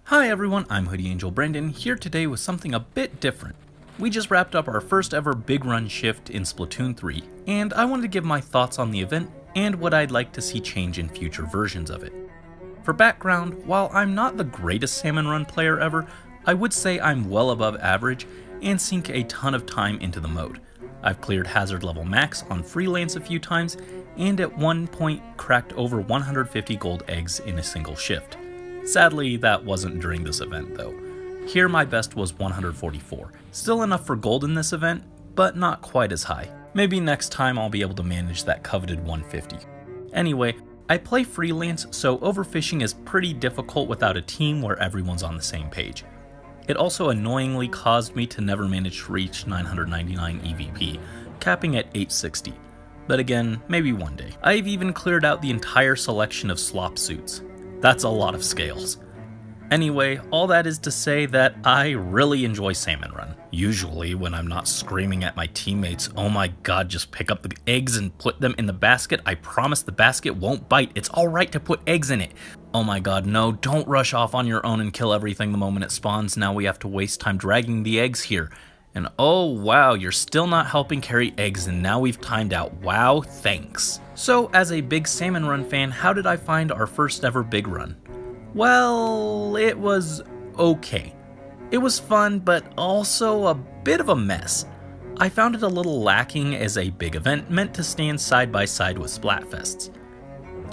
Hi everyone, I'm Hoodie Angel Brendan, here today with something a bit different. We just wrapped up our first ever big run shift in Splatoon 3, and I wanted to give my thoughts on the event and what I'd like to see change in future versions of it. For background, while I'm not the greatest salmon run player ever, I would say I'm well above average and sink a ton of time into the mode. I've cleared hazard level max on freelance a few times, and at one point cracked over 150 gold eggs in a single shift. Sadly, that wasn't during this event though. Here my best was 144. Still enough for gold in this event, but not quite as high. Maybe next time I'll be able to manage that coveted 150. Anyway, I play freelance, so overfishing is pretty difficult without a team where everyone's on the same page. It also annoyingly caused me to never manage to reach 999 EVP, capping at 860. But again, maybe one day. I've even cleared out the entire selection of slop suits. That's a lot of scales. Anyway, all that is to say that I really enjoy Salmon Run. Usually when I'm not screaming at my teammates, oh my god, just pick up the eggs and put them in the basket. I promise the basket won't bite. It's alright to put eggs in it. Oh my god, no, don't rush off on your own and kill everything the moment it spawns. Now we have to waste time dragging the eggs here. And oh wow, you're still not helping carry eggs and now we've timed out. Wow, thanks. So as a big Salmon Run fan, how did I find our first ever big run? Well, it was okay. It was fun, but also a bit of a mess. I found it a little lacking as a big event meant to stand side by side with Splatfests.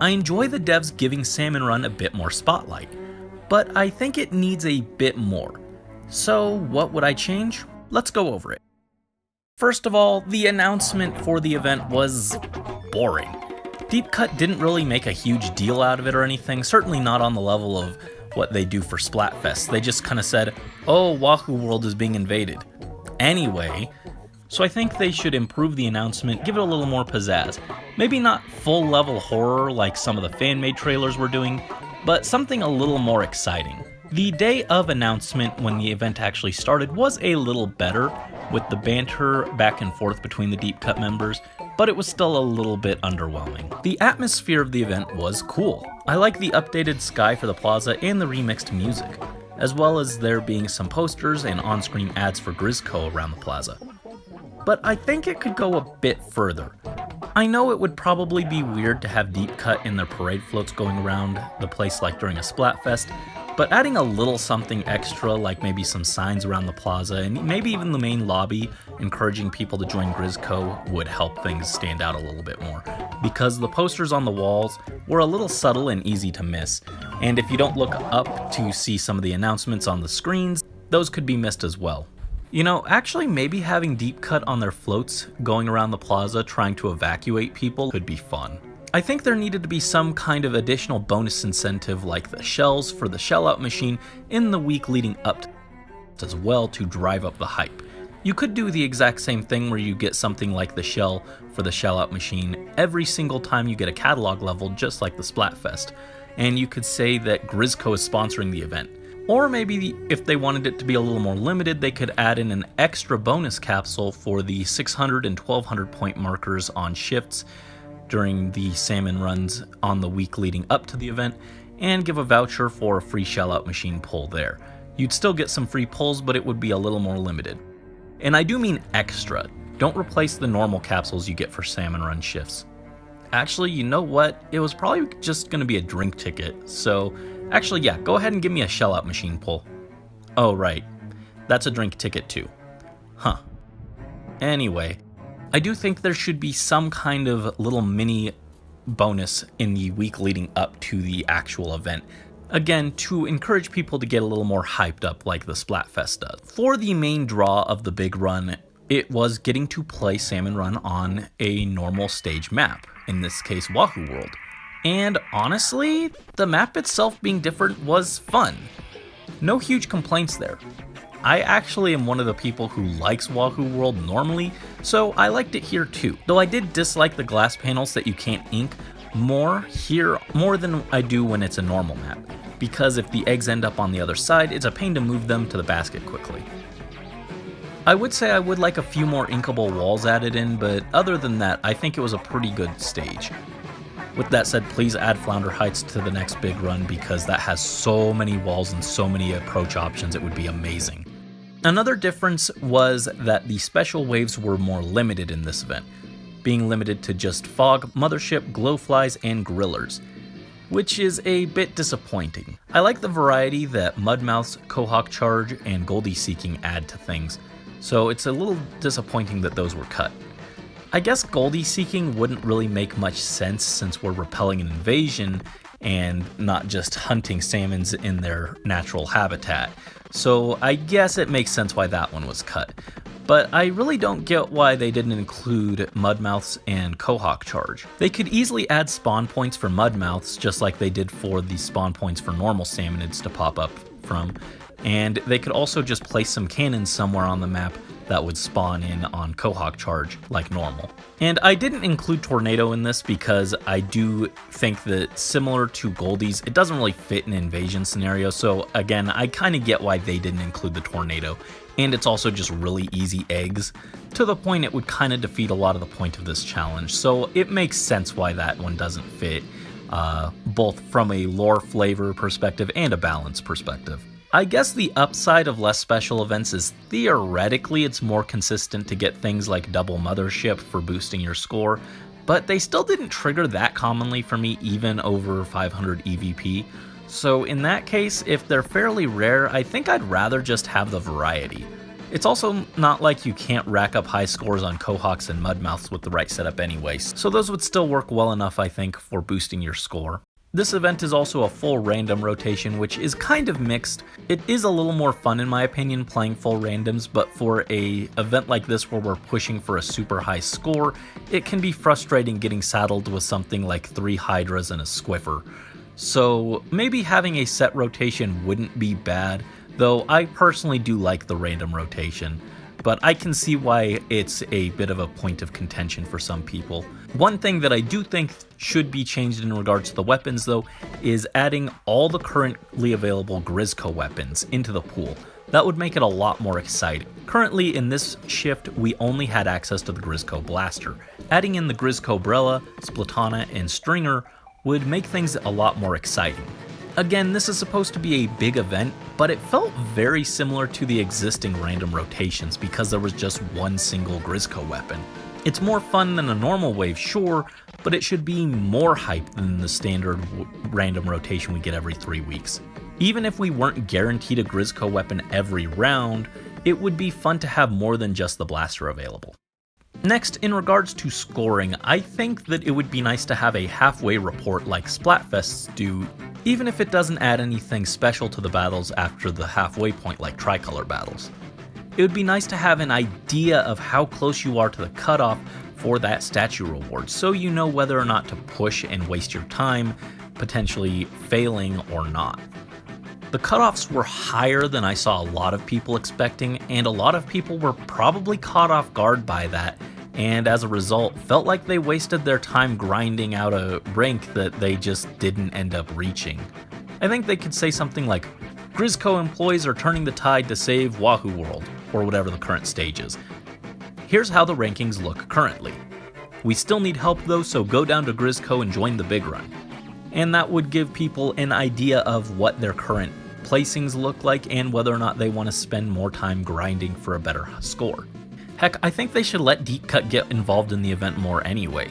I enjoy the devs giving Salmon Run a bit more spotlight, but I think it needs a bit more. So what would I change? Let's go over it. First of all, the announcement for the event was boring. Deep Cut didn't really make a huge deal out of it or anything, certainly not on the level of what they do for Splatfest. They just kind of said, oh, Wahoo World is being invaded. Anyway, so I think they should improve the announcement, give it a little more pizzazz. Maybe not full level horror like some of the fan-made trailers were doing, but something a little more exciting. The day of announcement when the event actually started was a little better, with the banter back and forth between the Deep Cut members, but it was still a little bit underwhelming. The atmosphere of the event was cool. I like the updated sky for the plaza and the remixed music, as well as there being some posters and on-screen ads for Grizzco around the plaza. But I think it could go a bit further. I know it would probably be weird to have Deep Cut in their parade floats going around the place like during a Splatfest, but adding a little something extra, like maybe some signs around the plaza and maybe even the main lobby, encouraging people to join Grizzco would help things stand out a little bit more. Because the posters on the walls were a little subtle and easy to miss, and if you don't look up to see some of the announcements on the screens, those could be missed as well. You know, actually maybe having Deep Cut on their floats going around the plaza trying to evacuate people could be fun. I think there needed to be some kind of additional bonus incentive like the shells for the shell out machine in the week leading up to as well to drive up the hype. You could do the exact same thing where you get something like the shell for the shell out machine every single time you get a catalog level, just like the Splatfest, and you could say that Grizzco is sponsoring the event. Or maybe if they wanted it to be a little more limited, they could add in an extra bonus capsule for the 600 and 1200 point markers on shifts during the salmon runs on the week leading up to the event, and give a voucher for a free shell out machine pull there. You'd still get some free pulls, but it would be a little more limited. And I do mean extra. Don't replace the normal capsules you get for salmon run shifts. Actually, you know what? It was probably just going to be a drink ticket, so actually yeah, go ahead and give me a shell out machine pull. Oh right, that's a drink ticket too. Huh. Anyway, I do think there should be some kind of little mini bonus in the week leading up to the actual event. Again, to encourage people to get a little more hyped up like the Splatfest does. For the main draw of the big run, it was getting to play Salmon Run on a normal stage map, in this case Wahoo World. And honestly, the map itself being different was fun. No huge complaints there. I actually am one of the people who likes Wahoo World normally, so I liked it here too. Though I did dislike the glass panels that you can't ink more than I do when it's a normal map, because if the eggs end up on the other side, it's a pain to move them to the basket quickly. I would say I would like a few more inkable walls added in, but other than that, I think it was a pretty good stage. With that said, please add Flounder Heights to the next big run because that has so many walls and so many approach options, it would be amazing. Another difference was that the special waves were more limited in this event, being limited to just Fog, Mothership, Glowflies, and Grillers, which is a bit disappointing. I like the variety that Mudmouth's Quahog Charge and Goldie Seeking add to things, so it's a little disappointing that those were cut. I guess Goldie Seeking wouldn't really make much sense since we're repelling an invasion and not just hunting salmons in their natural habitat, so I guess it makes sense why that one was cut. But I really don't get why they didn't include Mudmouths and Quahog Charge. They could easily add spawn points for Mudmouths just like they did for the spawn points for normal salmonids to pop up from, and they could also just place some cannons somewhere on the map that would spawn in on Quahog Charge like normal. And I didn't include Tornado in this because I do think that similar to Goldie's, it doesn't really fit an invasion scenario, so again, I kind of get why they didn't include the Tornado. And it's also just really easy eggs, to the point it would kind of defeat a lot of the point of this challenge, so it makes sense why that one doesn't fit, both from a lore flavor perspective and a balance perspective. I guess the upside of less special events is theoretically it's more consistent to get things like double Mothership for boosting your score, but they still didn't trigger that commonly for me even over 500 EVP. So in that case, if they're fairly rare, I think I'd rather just have the variety. It's also not like you can't rack up high scores on Quahogs and Mudmouths with the right setup anyways, so those would still work well enough I think for boosting your score. This event is also a full random rotation, which is kind of mixed. It is a little more fun in my opinion playing full randoms, but for a event like this where we're pushing for a super high score, it can be frustrating getting saddled with something like 3 Hydras and a Squiffer. So maybe having a set rotation wouldn't be bad, though I personally do like the random rotation. But I can see why it's a bit of a point of contention for some people. One thing that I do think should be changed in regards to the weapons though, is adding all the currently available Grizzco weapons into the pool. That would make it a lot more exciting. Currently in this shift, we only had access to the Grizzco Blaster. Adding in the Grizzco Brella, Splatana, and Stringer would make things a lot more exciting. Again, this is supposed to be a big event, but it felt very similar to the existing random rotations because there was just one single Grizzco weapon. It's more fun than a normal wave, sure, but it should be more hype than the standard random rotation we get every 3 weeks. Even if we weren't guaranteed a Grizzco weapon every round, it would be fun to have more than just the blaster available. Next, in regards to scoring, I think that it would be nice to have a halfway report like Splatfests do, even if it doesn't add anything special to the battles after the halfway point like Tricolor battles. It would be nice to have an idea of how close you are to the cutoff for that statue reward, so you know whether or not to push and waste your time, potentially failing or not. The cutoffs were higher than I saw a lot of people expecting, and a lot of people were probably caught off guard by that, and as a result felt like they wasted their time grinding out a rank that they just didn't end up reaching. I think they could say something like, Grizzco employees are turning the tide to save Wahoo World, or whatever the current stage is. Here's how the rankings look currently. We still need help though, so go down to Grizzco and join the big run. And that would give people an idea of what their current placings look like and whether or not they want to spend more time grinding for a better score. Heck, I think they should let Deep Cut get involved in the event more anyway.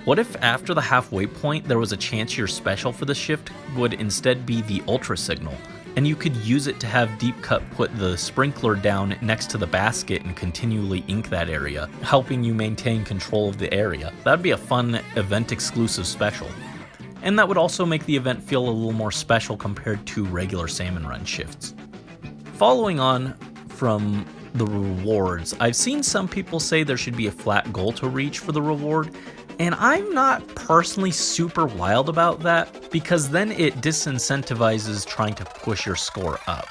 What if after the halfway point there was a chance your special for the shift would instead be the Ultra Signal, and you could use it to have Deep Cut put the sprinkler down next to the basket and continually ink that area, helping you maintain control of the area. That'd be a fun event exclusive special. And that would also make the event feel a little more special compared to regular salmon run shifts. Following on from the rewards, I've seen some people say there should be a flat goal to reach for the reward, and I'm not personally super wild about that because then it disincentivizes trying to push your score up.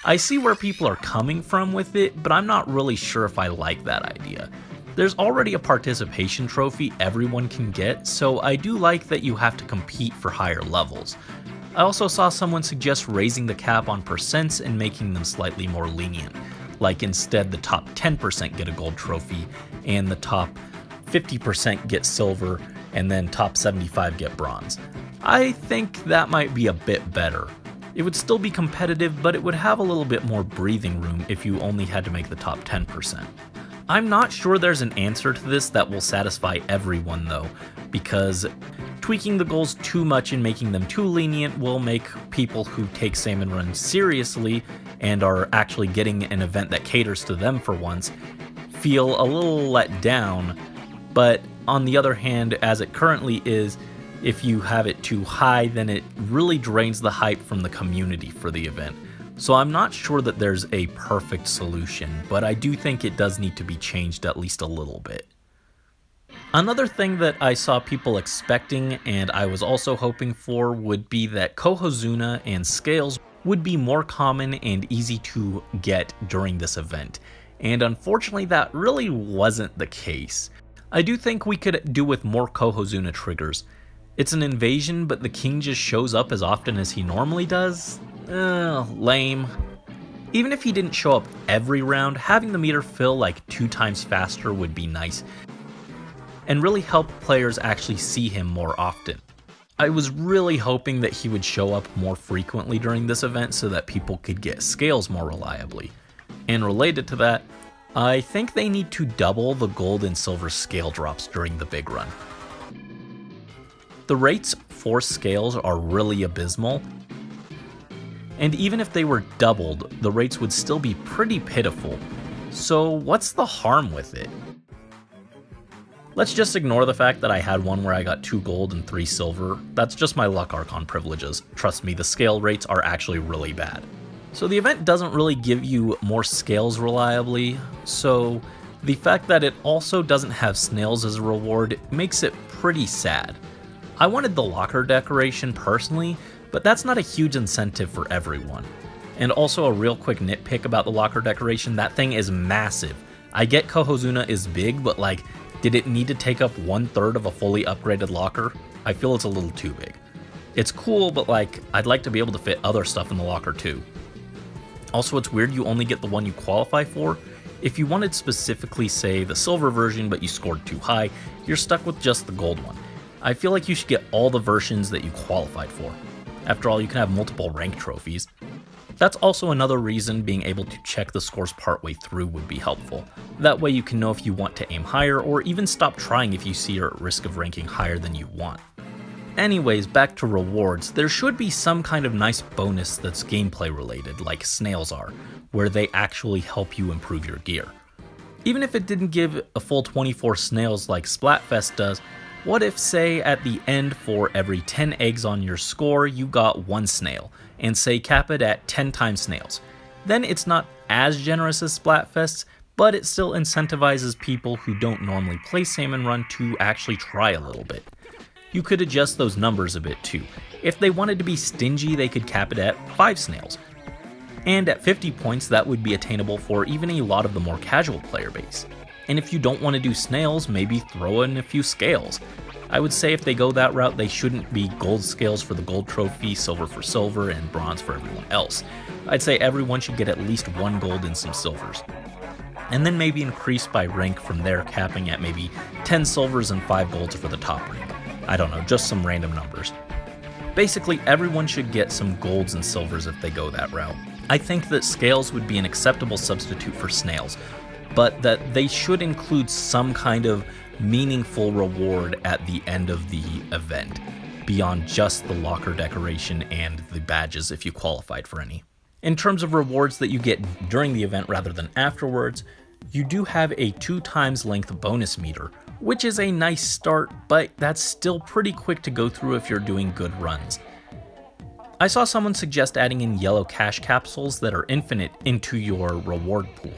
I see where people are coming from with it, but I'm not really sure if I like that idea. There's already a participation trophy everyone can get, so I do like that you have to compete for higher levels. I also saw someone suggest raising the cap on percents and making them slightly more lenient. like instead the top 10% get a gold trophy, and the top 50% get silver, and then top 75 get bronze. I think that might be a bit better. It would still be competitive, but it would have a little bit more breathing room if you only had to make the top 10%. I'm not sure there's an answer to this that will satisfy everyone though, because tweaking the goals too much and making them too lenient will make people who take Salmon Run seriously and are actually getting an event that caters to them for once feel a little let down. But on the other hand, as it currently is, if you have it too high, then it really drains the hype from the community for the event. So I'm not sure that there's a perfect solution, but I do think it does need to be changed at least a little bit. Another thing that I saw people expecting, and I was also hoping for, would be that Kohozuna and Scales would be more common and easy to get during this event. And unfortunately, that really wasn't the case. I do think we could do with more Kohozuna triggers. It's an invasion, but the king just shows up as often as he normally does? Lame. Even if he didn't show up every round, having the meter fill like 2 times faster would be nice, and really help players actually see him more often. I was really hoping that he would show up more frequently during this event so that people could get Scales more reliably. And related to that, I think they need to double the gold and silver scale drops during the big run. The rates for Scales are really abysmal, and even if they were doubled, the rates would still be pretty pitiful. So what's the harm with it? Let's just ignore the fact that I had one where I got 2 gold and 3 silver. That's just my luck archon privileges. Trust me, the scale rates are actually really bad. So the event doesn't really give you more scales reliably, so the fact that it also doesn't have snails as a reward makes it pretty sad. I wanted the locker decoration personally, but that's not a huge incentive for everyone. And also a real quick nitpick about the locker decoration, that thing is massive. I get Kohozuna is big, but like, did it need to take up 1/3 of a fully upgraded locker? I feel it's a little too big. It's cool, but like, I'd like to be able to fit other stuff in the locker too. Also, it's weird you only get the one you qualify for. If you wanted specifically, say, the silver version, but you scored too high, you're stuck with just the gold one. I feel like you should get all the versions that you qualified for. After all, you can have multiple rank trophies. That's also another reason being able to check the scores partway through would be helpful. That way you can know if you want to aim higher, or even stop trying if you see you're at risk of ranking higher than you want. Anyways, back to rewards, there should be some kind of nice bonus that's gameplay related, like snails are, where they actually help you improve your gear. Even if it didn't give a full 24 snails like Splatfest does, what if, say, at the end for every 10 eggs on your score, you got 1 snail, and say cap it at 10 times snails? Then it's not as generous as Splatfest, but it still incentivizes people who don't normally play Salmon Run to actually try a little bit. You could adjust those numbers a bit too. If they wanted to be stingy, they could cap it at 5 snails. And at 50 points, that would be attainable for even a lot of the more casual player base. And if you don't want to do snails, maybe throw in a few scales. I would say if they go that route, they shouldn't be gold scales for the gold trophy, silver for silver, and bronze for everyone else. I'd say everyone should get at least 1 gold and some silvers. And then maybe increase by rank from there, capping at maybe 10 silvers and 5 golds for the top rank. I don't know, just some random numbers. Basically, everyone should get some golds and silvers if they go that route. I think that scales would be an acceptable substitute for snails, but that they should include some kind of meaningful reward at the end of the event, beyond just the locker decoration and the badges if you qualified for any. In terms of rewards that you get during the event rather than afterwards, you do have a 2 times length bonus meter, which is a nice start, but that's still pretty quick to go through if you're doing good runs. I saw someone suggest adding in yellow cash capsules that are infinite into your reward pool,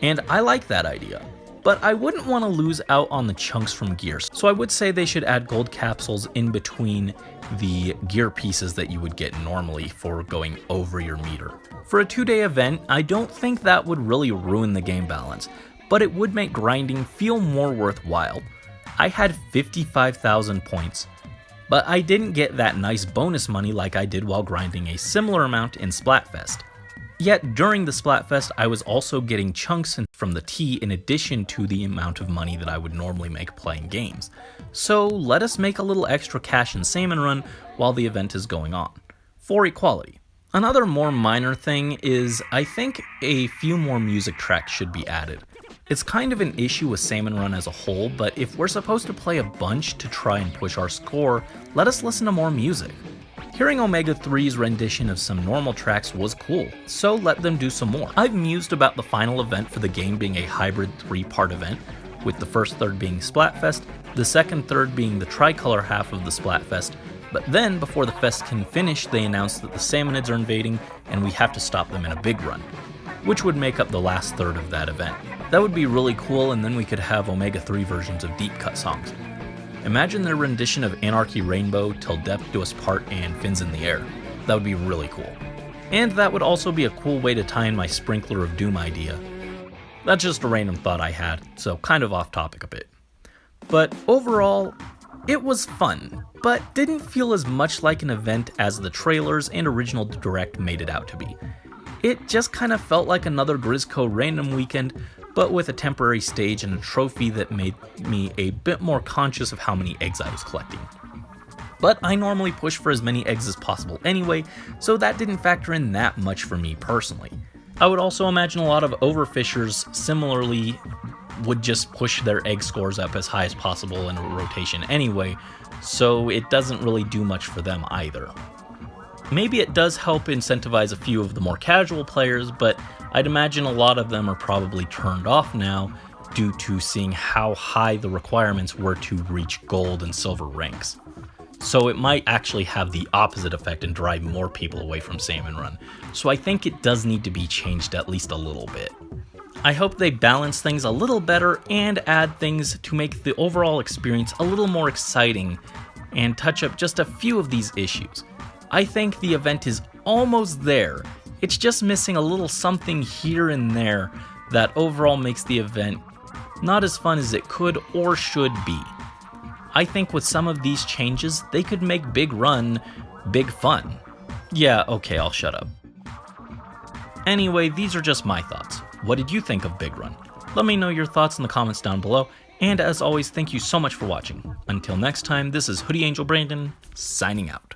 and I like that idea, but I wouldn't want to lose out on the chunks from gears, so I would say they should add gold capsules in between the gear pieces that you would get normally for going over your meter. For a 2-day event, I don't think that would really ruin the game balance, but it would make grinding feel more worthwhile. I had 55,000 points, but I didn't get that nice bonus money like I did while grinding a similar amount in Splatfest. Yet during the Splatfest, I was also getting chunks from the tea in addition to the amount of money that I would normally make playing games. So let us make a little extra cash in Salmon Run while the event is going on, for equality. Another more minor thing is I think a few more music tracks should be added. It's kind of an issue with Salmon Run as a whole, but if we're supposed to play a bunch to try and push our score, let us listen to more music. Hearing Omega 3's rendition of some normal tracks was cool, so let them do some more. I've mused about the final event for the game being a hybrid 3-part event, with the first third being Splatfest, the second third being the tricolor half of the Splatfest, but then before the fest can finish they announced that the Salmonids are invading and we have to stop them in a big run, which would make up the last third of that event. That would be really cool, and then we could have Omega 3 versions of deep cut songs. Imagine their rendition of Anarchy Rainbow, Till Death Do Us Part, and Fins in the Air. That would be really cool. And that would also be a cool way to tie in my Sprinkler of Doom idea. That's just a random thought I had, so kind of off topic a bit. But overall, it was fun, but didn't feel as much like an event as the trailers and original direct made it out to be. It just kind of felt like another Grizzco random weekend, but with a temporary stage and a trophy that made me a bit more conscious of how many eggs I was collecting. But I normally push for as many eggs as possible anyway, so that didn't factor in that much for me personally. I would also imagine a lot of overfishers similarly would just push their egg scores up as high as possible in a rotation anyway, so it doesn't really do much for them either. Maybe it does help incentivize a few of the more casual players, but I'd imagine a lot of them are probably turned off now due to seeing how high the requirements were to reach gold and silver ranks. So it might actually have the opposite effect and drive more people away from Salmon Run, so I think it does need to be changed at least a little bit. I hope they balance things a little better and add things to make the overall experience a little more exciting and touch up just a few of these issues. I think the event is almost there. It's just missing a little something here and there that overall makes the event not as fun as it could or should be. I think with some of these changes, they could make Big Run big fun. Yeah, okay, I'll shut up. Anyway, these are just my thoughts. What did you think of Big Run? Let me know your thoughts in the comments down below, and as always, thank you so much for watching. Until next time, this is Hoodie Angel Brandon, signing out.